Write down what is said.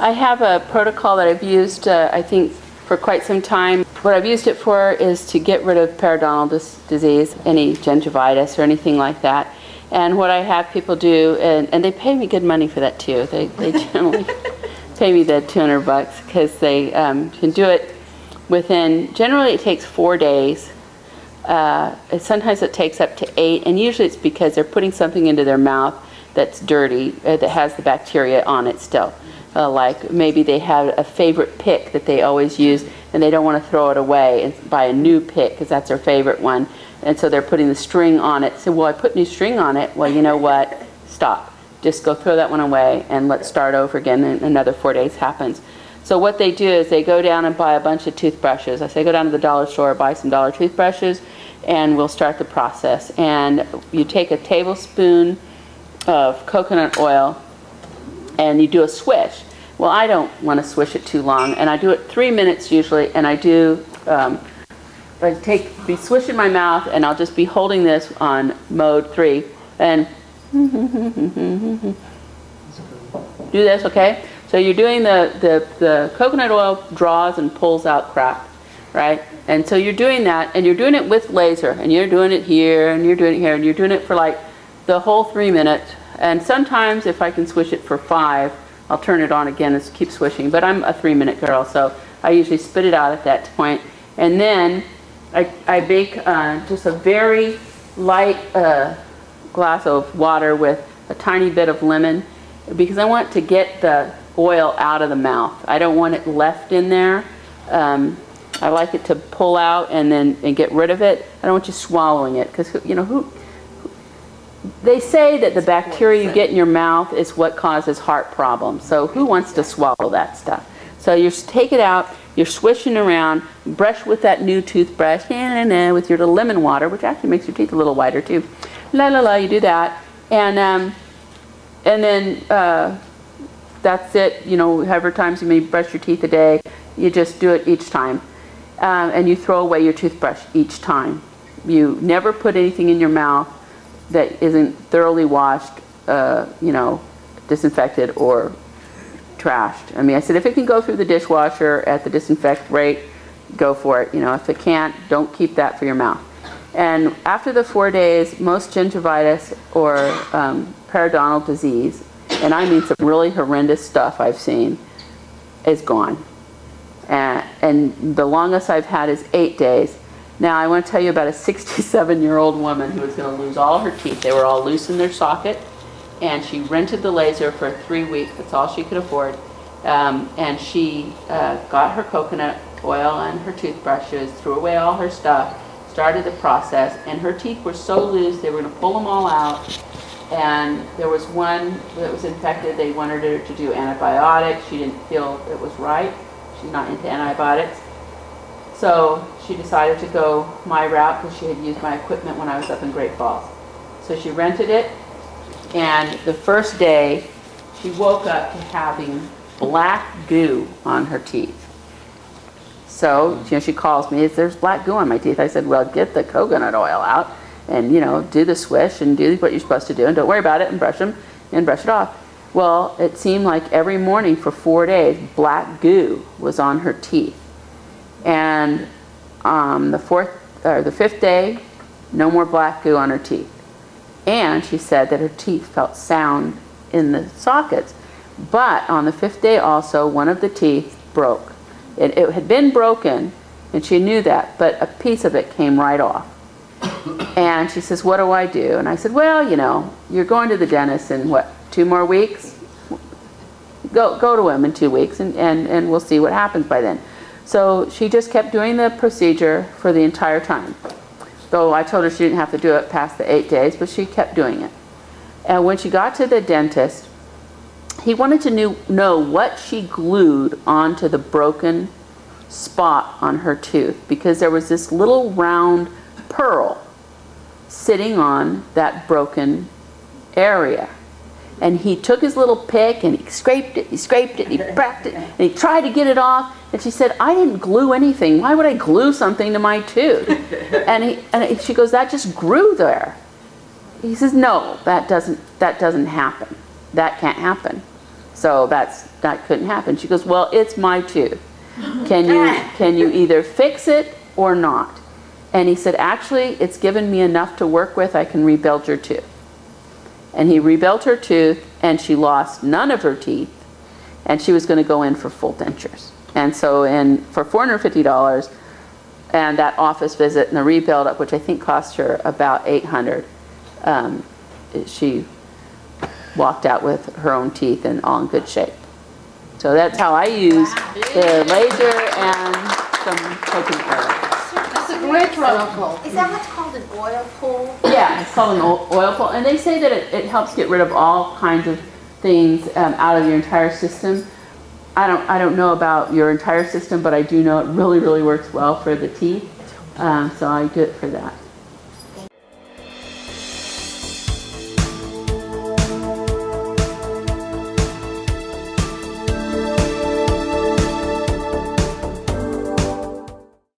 I have a protocol that I've used, I think, for quite some time. What I've used it for is to get rid of periodontal disease, any gingivitis or anything like that. And what I have people do, and they pay me good money for that too. They generally pay me the $200 because they can do it within, generally it takes 4 days. Sometimes it takes up to 8, and usually it's because they're putting something into their mouth that's dirty, that has the bacteria on it still. Like maybe they have a favorite pick that they always use and they don't want to throw it away and buy a new pick because that's their favorite one, and so they're putting the string on it. So, well, I put new string on it. Well, you know what? Stop. Just go throw that one away and let's start over again, and another 4 days happens. So what they do is they go down and buy a bunch of toothbrushes. I say go down to the dollar store, buy some dollar toothbrushes, and we'll start the process. And you take a tablespoon of coconut oil and you do a swish. Well, I don't want to swish it too long, and I do it 3 minutes usually, and I do, be swishing my mouth, and I'll just be holding this on mode 3, and do this, okay? So you're doing the coconut oil draws and pulls out crap, right? And so you're doing that, and you're doing it with laser, and you're doing it here, and you're doing it here, and you're doing it for like the whole 3 minutes. And sometimes if I can swish it for 5, I'll turn it on again and keep swishing. But I'm a 3-minute girl, so I usually spit it out at that point. And then I bake just a very light glass of water with a tiny bit of lemon, because I want to get the oil out of the mouth. I don't want it left in there. I like it to pull out and get rid of it. I don't want you swallowing it, because you know they say that the bacteria you get in your mouth is what causes heart problems. So who wants to swallow that stuff? So you take it out, you're swishing around, brush with that new toothbrush, with your little lemon water, which actually makes your teeth a little whiter too. La la la, you do that, and then that's it. You know, however times you may brush your teeth a day, you just do it each time, and you throw away your toothbrush each time. You never put anything in your mouth that isn't thoroughly washed, disinfected or trashed. I mean, I said if it can go through the dishwasher at the disinfect rate, go for it. You know, if it can't, don't keep that for your mouth. And after the 4 days, most gingivitis or periodontal disease, and I mean some really horrendous stuff I've seen, is gone. And the longest I've had is 8 days. Now I want to tell you about a 67-year-old woman who was going to lose all her teeth. They were all loose in their socket, and she rented the laser for 3 weeks. That's all she could afford. And she got her coconut oil and her toothbrushes, threw away all her stuff, started the process, and her teeth were so loose they were going to pull them all out. And there was one that was infected. They wanted her to do antibiotics. She didn't feel it was right. She's not into antibiotics. So she decided to go my route because she had used my equipment when I was up in Great Falls. So she rented it, and the first day she woke up to having black goo on her teeth. So she calls me, there's black goo on my teeth. I said, well, get the coconut oil out and do the swish and do what you're supposed to do, and don't worry about it, and brush them and brush it off. Well, it seemed like every morning for 4 days black goo was on her teeth. And the fifth day, no more black goo on her teeth. And she said that her teeth felt sound in the sockets. But on the 5th day also, one of the teeth broke. It had been broken, and she knew that, but a piece of it came right off. And she says, what do I do? And I said, well, you're going to the dentist in, 2 more weeks? Go to him in 2 weeks, and we'll see what happens by then. So she just kept doing the procedure for the entire time. Though I told her she didn't have to do it past the 8 days, but she kept doing it. And when she got to the dentist, he wanted to know what she glued onto the broken spot on her tooth, because there was this little round pearl sitting on that broken area. And he took his little pick and he scraped it, he cracked it, and he tried to get it off. And she said, I didn't glue anything. Why would I glue something to my tooth? And she goes, that just grew there. He says, no, that doesn't happen. That can't happen. So that couldn't happen. She goes, well, it's my tooth. Can you either fix it or not? And he said, actually, it's given me enough to work with. I can rebuild your tooth. And he rebuilt her tooth, and she lost none of her teeth, and she was going to go in for full dentures. And so for $450 and that office visit and the rebuild, which I think cost her about $800, she walked out with her own teeth and all in good shape. So that's how I use the laser and some coconut oil. That's a great protocol. Is that what's called an oil pull? Yeah, it's called an oil pull, and they say that it helps get rid of all kinds of things out of your entire system. I don't know about your entire system, but I do know it really, really works well for the teeth. So I do it for that.